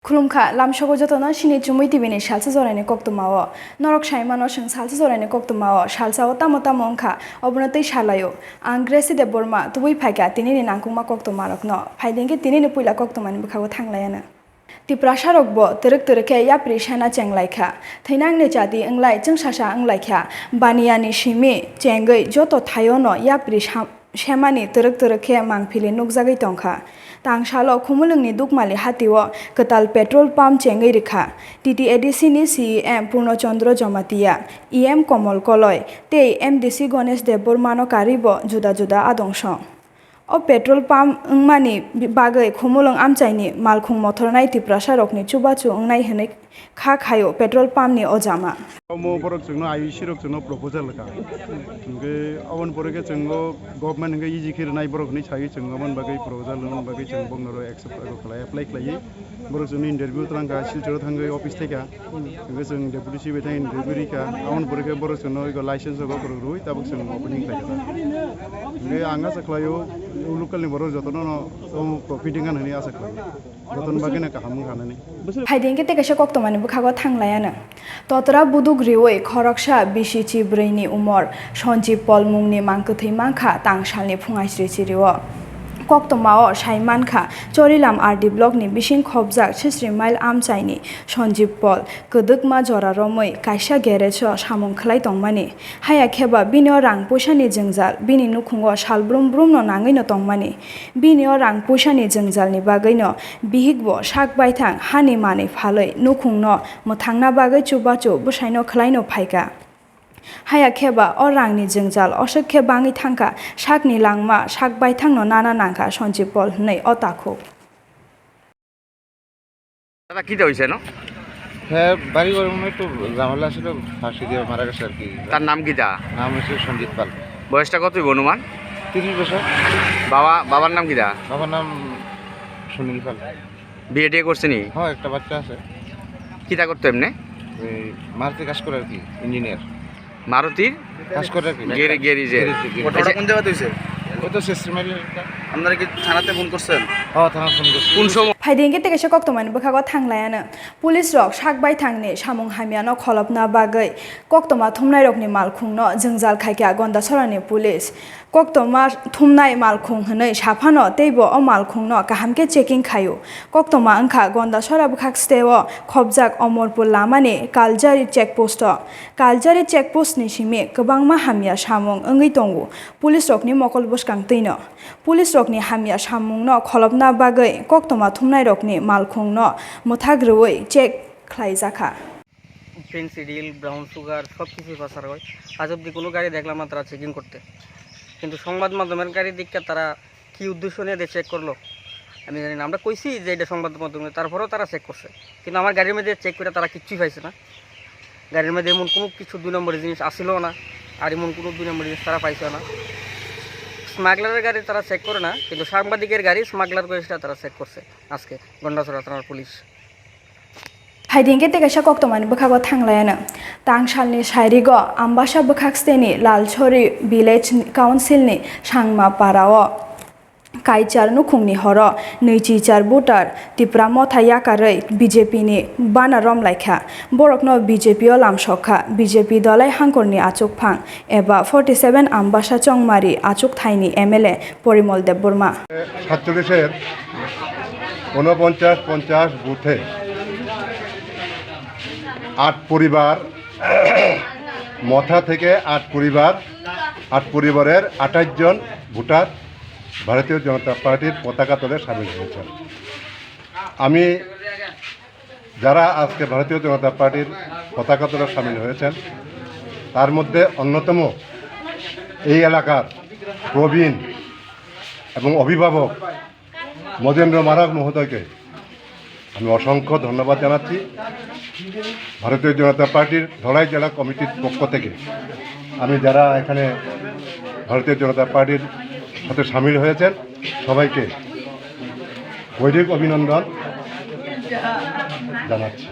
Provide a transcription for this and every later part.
खुलुमखा लामसगो जतनो सिनि चुमुइ टिभिनि सालसा जरायनि कक्तमाओ नरक साइमानो जों सालसा जरायनि कक्तमाओ सालसाओ तामो तामो अंखा अबनो तै सालायो आं ग्रेसि दे बोरमा तुबुइ फाइका तिनिनि नांकुमा कक्तमारकनो फाइदेंगे तिनिनि पुइला कक्तमानि बुखागो थांलायानो तिप्रा सारकबो तरक तरके याप्रि साना चेंलाइखा थैनांनि जाति अंलाइ जों सासा अंलाइखा बानियानि सिमि चेंगै जतो थायोनो याप्रि सेमानि तरक तरके मांफिलि नुकजागै तंखा तांसालो खुमुलुंनि दुकमालि हातिओ कताल पेट्रोल पाम्प चेंगै रेखा टीटीएडीसीनि सीएम पूर्णचंद्र जमातिया ईएम कमल कलय ते एमडीसी गणेश देव बर्मानो कारिबो जुदा जुदा आदंश ओ पेट्रोल पाम्प अंगमानि बागै खुमुलुं आमचाइनि मालखुं मथरनाय तिप्रा सारकनि चुबाचु अंनाय हनै खा खायो पेट्रोल पाम्पनि अजामा मो बरक जोंनो आयुषि रक जोंनो प्रपोजल का इनके अवन परके जोंगो गवर्नमेंट इनके इजि खिर नाय बरक नि छागि जोंगो मन बागै प्रपोजल मन बागै जों बंगरो एक्सेप्ट खालाय एप्लाई खालाय बरक जोंनि इंटरव्यू तरांगा सिलचर थांगै ऑफिस थेका इनके जों डेपुटी सिबे थां इंटरव्यू का अवन परके बरक जोंनो इको लाइसेंस होबो बरक रुइ ताबक जों ओपनिंग खालाय इनके आंगा सख्लायो लोकलनि बरक जतनो न प्रॉफिटिंग होननि आसा खालाय जतन बागैना काहामु खानानै फाइदेंगे तेकेसे कक्तमानि बुखागो थांलायानो ततरा बुदुग्रिवै खरकसा बिसिचि ब्रैनि उमर सन्जीव पल मुंनि मांकथै मांखा तांसालनि फुङाइस्रि सिरिओ कक्तमाओ साइमानखा चरिलाम आरडी ब्लकनि बिसिं खबजाक सिस्रि माइल आमचाइनि सन्जीव पल कदकमा जरा रमै काइसा गेरेजो सामुं खलाय तंमानि हाया खेबा बिनिओ रां पैसानि जोंजाल बिनि नुखुङो सालब्रुम ब्रुमनो नाङैनो तंमानि बिनिओ रां पैसानि जोंजालनि बागैनो बिहिगबो साक बायथां हानि मानै फालै नुखुंनो मोथांना बागै चुबाचु बुसाइनो खलायनो फाइका हाया खेबा अ रांनि जोंजाल असक खेबाङै थांखा साकनि लांमा साक बायथांनो नाना नांखा सन्जीव पल नै अताखौ দাদা কি হয়েছে না হ্যাঁ বাড়ি গরমে একটু ঝামেলা ছিল ফাঁসি দিয়ে মারা গেছে আর কি। তার নাম কি দা নাম হচ্ছে সঞ্জিত পাল। বয়সটা কত অনুমান 30 বছর। বাবার নাম কি দা বাবার নাম সুনীল পাল। বিয়ে টিয়ে করছে নি হ্যাঁ একটা বাচ্চা আছে। কিটা করতো এমনি ওই মারুতি কাজ করে আর কি, ইঞ্জিনিয়ার মারুতির কাজ করে আর কি। গ্যারেজে ঘটনাটা কোন জায়গাতে হয়েছে? ওই তো সিস্টেমের। আপনারা কি থানাতে ফোন করছেন? হ্যাঁ থানা ফোন করছি। কোন সময় फाइदेंगे तेकेसे कक्तमानि बुखागो थांलायानो पुलिस रक साक बायथांनि सामुं हामियानो खलबना बागै कक्तमा थुमनाय रकनि मालखुंनो जोंजाल खायखा गन्दा सरानि पुलिस कक्तमा थुमनाय मालखुं हनै साफानो तैबो अ मालखुंनो काहामके चेकिं खायो कक्तमा अंखा गन्दा सरा बुखाक स्टेओ खबजाक अमरपुर लामानि कालजारि चेकपोस्टनि सिमि गोबांमा हामिया सामुं ओंगै दंगो पुलिस रकनि मकल बुसकां तैनो पुलिस रकनि हामिया सामुंनो खलबना बागै कक्तमा थुमनाय रकनि मालखुंनो मोथाग्रोवै चेक खालायजाखा পেন্সিডিল ব্রাউন সুগার সব কিছুই পাচার হয়। আজ অব্দি কোনো গাড়ি দেখলাম না তারা চেকিং করতে, কিন্তু সংবাদ মাধ্যমের গাড়ির দিকটা তারা কী উদ্দেশ্য নিয়ে চেক করলো আমি জানি না। আমরা কইছি যে এটা সংবাদ মাধ্যমে, তারপরেও তারা চেক করছে, কিন্তু আমার গাড়ির মধ্যে চেক করে তারা কিচ্ছুই পাইছে না। গাড়ির মধ্যে এমন কোনো কিছু 2 নম্বরের জিনিস আসিলও না, আর এমন কোনো 2 নম্বরের জিনিস তারা পাইছে না। স্মাগলারের গাড়ি তারা চেক করে না, কিন্তু সাংবাদিকের গাড়ি স্মাগলার করে সেটা তারা চেক করছে আজকে গন্ডাছড়া থানার পুলিশ। फाइदेंगे तेकेसे कक्तमानि बुखागो थांलायानो तांसालनि साइरिगो आम्बासा बुखाक्सतेनि लालछरी विलेज काउन्सिलनि सांमा पाराओ काइचार नुखुंनि हर नैजिचार भोटार तिप्रा मथा याकारै बिजेपिनि बाना रमलाइखा बरकनो बिजेपिओ लामसखा बिजेपि दलाय हांकरनि आचुकफां एबा 47 आम्बासा चंमारि आचुक थाइनि एमएलए परिमल देव बर्मा 47 49 বুথে 8 পরিবার মথা থেকে 8 পরিবারের 28 জন ভোটার ভারতীয় জনতা পার্টির পতাকা তলে সামিল হয়েছেন। আমি যারা আজকে ভারতীয় জনতা পার্টির পতাকা তলে সামিল হয়েছেন তার মধ্যে অন্যতম এই এলাকার প্রবীণ এবং অভিভাবক মজেন্দ্র মারক মহোদয়কে আমি অসংখ্য ধন্যবাদ জানাচ্ছি। ভারতীয় জনতা পার্টির ধলাই জেলা কমিটির পক্ষ থেকে আমি যারা এখানে ভারতীয় জনতা পার্টির সাথে সামিল হয়েছেন সবাইকে বৈদিক অভিনন্দন জানাচ্ছি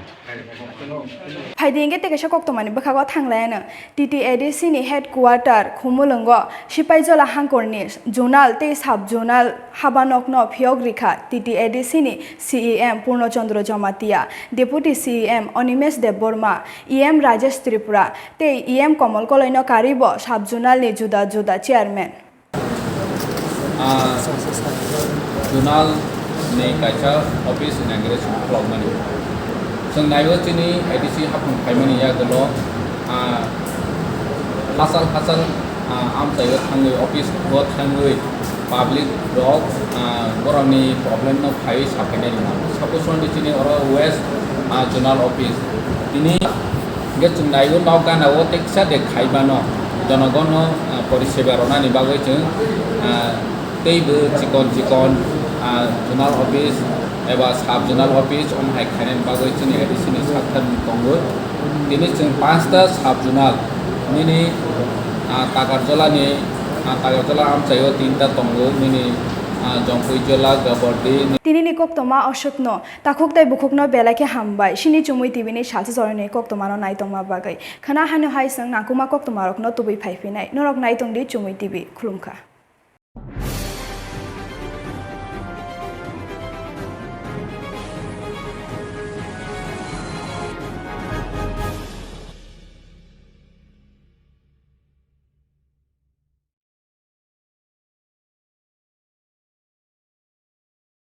ফাইদিংগে তেকেশা কক্তমানি বখাগো থাংলায়ানো TTADC ni headquarter khumulungo sipaijala hangkorni zonal te sub zonal habanokno phiok rikha TTADC ni CEM Purnochandra Jamatia Deputy CEM Onimesh Debborma EM Rajesh Tripura te EM Komal Koloino Karibo sub zonal ni juda juda chairman Zonal ni kaca office inauguration program ini. Seng nayo sini edisi hapun kaimani ya gelo hasal am sayo thangi office buat thangi public dog borani problem no khai sapene ni. Suppose di sini orang west zonal office ini get seng nayo naukan awo teksa de kaibano jonogono poriseba rona ni bagoi jeng teibu cikon zonal office eba sub zonal office hai khanen bagoi chini edisi ni sakhan tongo tini jeng 5ta sub zonal nini Tagarjola ni Tagarjola am sayo 3ta tongo nini Jongpuijola Gabordi তিনি নি কক্তমা অসুকনো তাকুকতাই বুকুকনো বেলাকে হামবাই সিনি চুমুই টিভিনি সালসে জরনে কক্তমানো নাইতংমা বাগৈ খানা হানো হাইসং নাকুমা কক্তমারকনো তুবুই ফাইফিনাই নরক নাইতংদি চুমুই TV খুলুমখা।